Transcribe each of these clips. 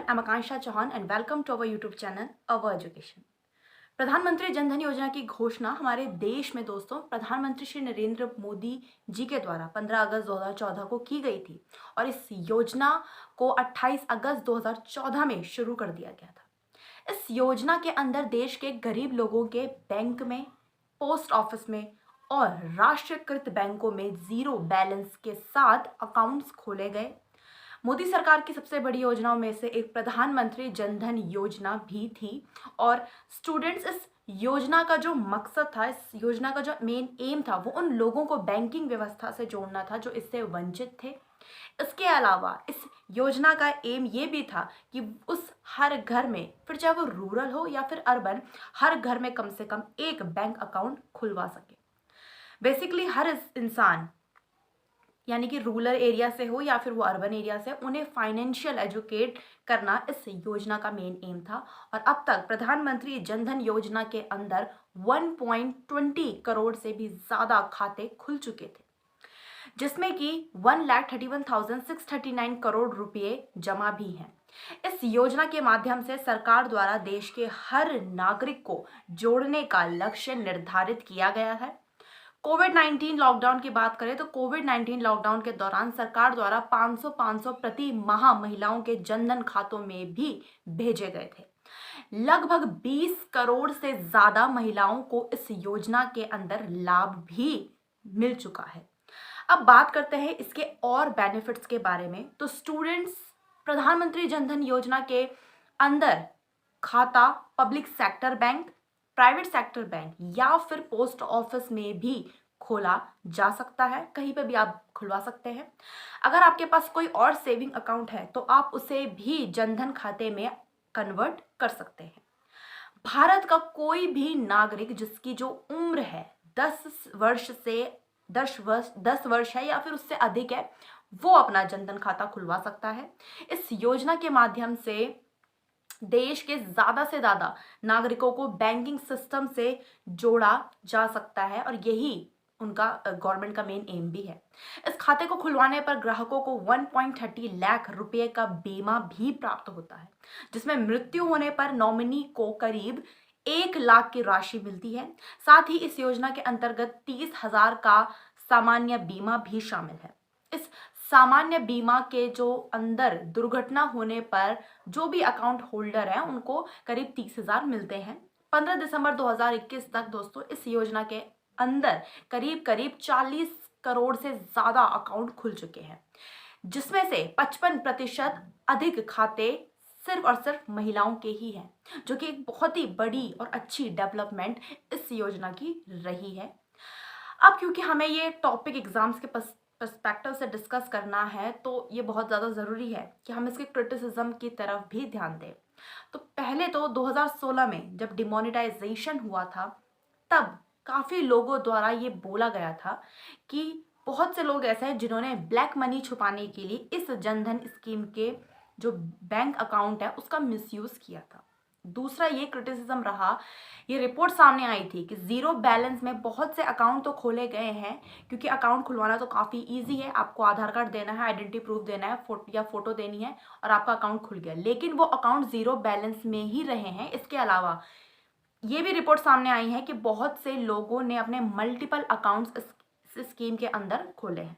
I'm Akansha Chauhan and welcome to our YouTube channel, Our Education. प्रधानमंत्री जनधन योजना की घोषणा हमारे देश में दोस्तों प्रधानमंत्री श्री नरेंद्र मोदी जी के द्वारा 15 अगस्त 2014 को की गई थी और इस योजना को 28 अगस्त 2014 में शुरू कर दिया गया था। इस योजना के अंदर देश के गरीब लोगों के बैंक में, पोस्ट ऑफिस में और राष्ट्रीयकृत बैंकों में जीरो बैलेंस के साथ अकाउंट्स खोले गए। मोदी सरकार की सबसे बड़ी योजनाओं में से एक प्रधानमंत्री जनधन योजना भी थी और स्टूडेंट्स इस योजना का जो मकसद था, इस योजना का जो मेन एम था, वो उन लोगों को बैंकिंग व्यवस्था से जोड़ना था जो इससे वंचित थे। इसके अलावा इस योजना का एम ये भी था कि उस हर घर में, फिर चाहे वो रूरल हो या फिर अर्बन, हर घर में कम से कम एक बैंक अकाउंट खुलवा सके। बेसिकली हर इंसान यानी कि रूरल एरिया से हो या फिर वो अर्बन एरिया से, उन्हें फाइनेंशियल एजुकेट करना इस योजना का मेन एम था। और अब तक प्रधानमंत्री जनधन योजना के अंदर 1.20 करोड़ से भी ज़्यादा खाते खुल चुके थे, जिसमें कि 1,31,639 करोड़ रुपये जमा भी हैं। इस योजना के माध्यम से सरकार द्वारा देश के हर नागरिक को जोड़ने का लक्ष्य निर्धारित किया गया है। कोविड-19 लॉकडाउन की बात करें तो कोविड-19 लॉकडाउन के दौरान सरकार द्वारा 500 प्रति माह महिलाओं के जनधन खातों में भी भेजे गए थे। लगभग 20 करोड़ से ज़्यादा महिलाओं को इस योजना के अंदर लाभ भी मिल चुका है। अब बात करते हैं इसके और बेनिफिट्स के बारे में। तो स्टूडेंट्स प्रधानमंत्री जनधन योजना के अंदर खाता public sector bank, private sector bank या फिर पोस्ट ऑफिस में भी खोला जा सकता है। कहीं पे भी आप खुलवा सकते हैं। अगर आपके पास कोई और सेविंग अकाउंट है तो आप उसे भी जनधन खाते में कन्वर्ट कर सकते हैं। भारत का कोई भी नागरिक जिसकी जो उम्र है 10 वर्ष है या फिर उससे अधिक है, वो अपना जनधन खाता खुलवा सकता है। इस योजना के माध्यम से देश के ज़्यादा से ज़्यादा नागरिकों को बैंकिंग सिस्टम से जोड़ा जा सकता है और यही उनका गवर्नमेंट का मेन एम भी है। इस खाते को खुलवाने पर ग्राहकों को 1.30 लाख रुपए का बीमा भी प्राप्त होता है, जिसमें मृत्यु होने पर नॉमिनी को करीब 1 लाख की राशि मिलती है। साथ ही इस योजना के अंतर्गत 30,000 का सामान्य बीमा भी शामिल है। इस सामान्य बीमा के जो अंदर दुर्घटना होने पर जो भी अकाउंट होल्डर है उनको करीब 30,000 मिलते हैं। 15 दिसंबर 2021 तक दोस्तों इस योजना के अंदर करीब 40 करोड़ से ज़्यादा अकाउंट खुल चुके हैं, जिसमें से 55% अधिक खाते सिर्फ और सिर्फ महिलाओं के ही हैं, जो कि एक बहुत ही बड़ी और अच्छी डेवलपमेंट इस योजना की रही है। अब क्योंकि हमें ये टॉपिक एग्जाम्स के पर्सपेक्टिव से डिस्कस करना है तो ये बहुत ज़्यादा ज़रूरी है कि हम इसके क्रिटिसिज्म की तरफ भी ध्यान दें। तो पहले तो 2016 में जब डिमोनेटाइजेशन हुआ था, तब काफ़ी लोगों द्वारा ये बोला गया था कि बहुत से लोग ऐसे हैं जिन्होंने ब्लैक मनी छुपाने के लिए इस जनधन स्कीम के जो बैंक अकाउंट है उसका मिसयूज़ किया था। दूसरा ये क्रिटिसिज्म रहा, ये रिपोर्ट सामने आई थी कि ज़ीरो बैलेंस में बहुत से अकाउंट तो खोले गए हैं, क्योंकि अकाउंट खुलवाना तो काफ़ी इजी है। आपको आधार कार्ड देना है, आइडेंटिटी प्रूफ देना है, फोटो देनी है और आपका अकाउंट खुल गया। लेकिन वो अकाउंट ज़ीरो बैलेंस में ही रहे हैं। इसके अलावा ये भी रिपोर्ट सामने आई है कि बहुत से लोगों ने अपने मल्टीपल अकाउंट्स इस स्कीम के अंदर खोले हैं।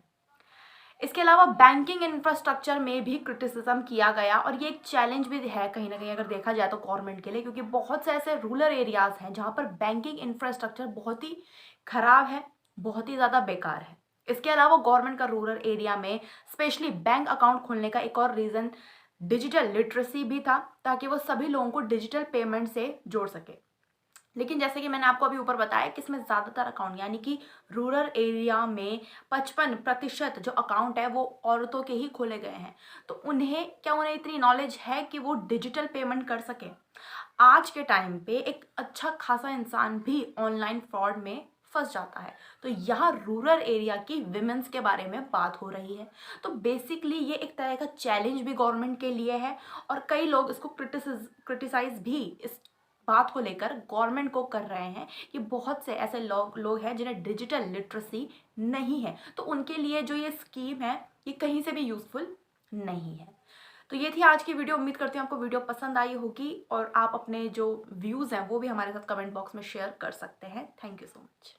इसके अलावा बैंकिंग इंफ्रास्ट्रक्चर में भी क्रिटिसिज्म किया गया और ये एक चैलेंज भी है कहीं ना कहीं अगर देखा जाए तो गवर्नमेंट के लिए, क्योंकि बहुत से ऐसे रूरल एरियाज़ हैं जहाँ पर बैंकिंग इंफ्रास्ट्रक्चर बहुत ही खराब है, बहुत ही ज़्यादा बेकार है। इसके अलावा गवर्नमेंट का रूरल एरिया में स्पेशली बैंक अकाउंट खोलने का एक और रीज़न डिजिटल लिटरेसी भी था, ताकि वो सभी लोगों को डिजिटल पेमेंट से जोड़ सके। लेकिन जैसे कि मैंने आपको अभी ऊपर बताया कि इसमें ज़्यादातर अकाउंट यानी कि रूरल एरिया में 55% जो अकाउंट है वो औरतों के ही खोले गए हैं। तो उन्हें इतनी नॉलेज है कि वो डिजिटल पेमेंट कर सके। आज के टाइम पे एक अच्छा खासा इंसान भी ऑनलाइन फ्रॉड में फंस जाता है। तो यहाँ रूरल एरिया की विमेंस के बारे में बात हो रही है। तो बेसिकली ये एक तरह का चैलेंज भी गवर्नमेंट के लिए है और कई लोग इसको क्रिटिसाइज भी इस बात को लेकर गवर्नमेंट को कर रहे हैं कि बहुत से ऐसे लोग हैं जिन्हें डिजिटल लिटरेसी नहीं है, तो उनके लिए जो ये स्कीम है ये कहीं से भी यूज़फुल नहीं है। तो ये थी आज की वीडियो। उम्मीद करती हूँ आपको वीडियो पसंद आई होगी और आप अपने जो व्यूज़ हैं वो भी हमारे साथ कमेंट बॉक्स में शेयर कर सकते हैं। Thank you so much.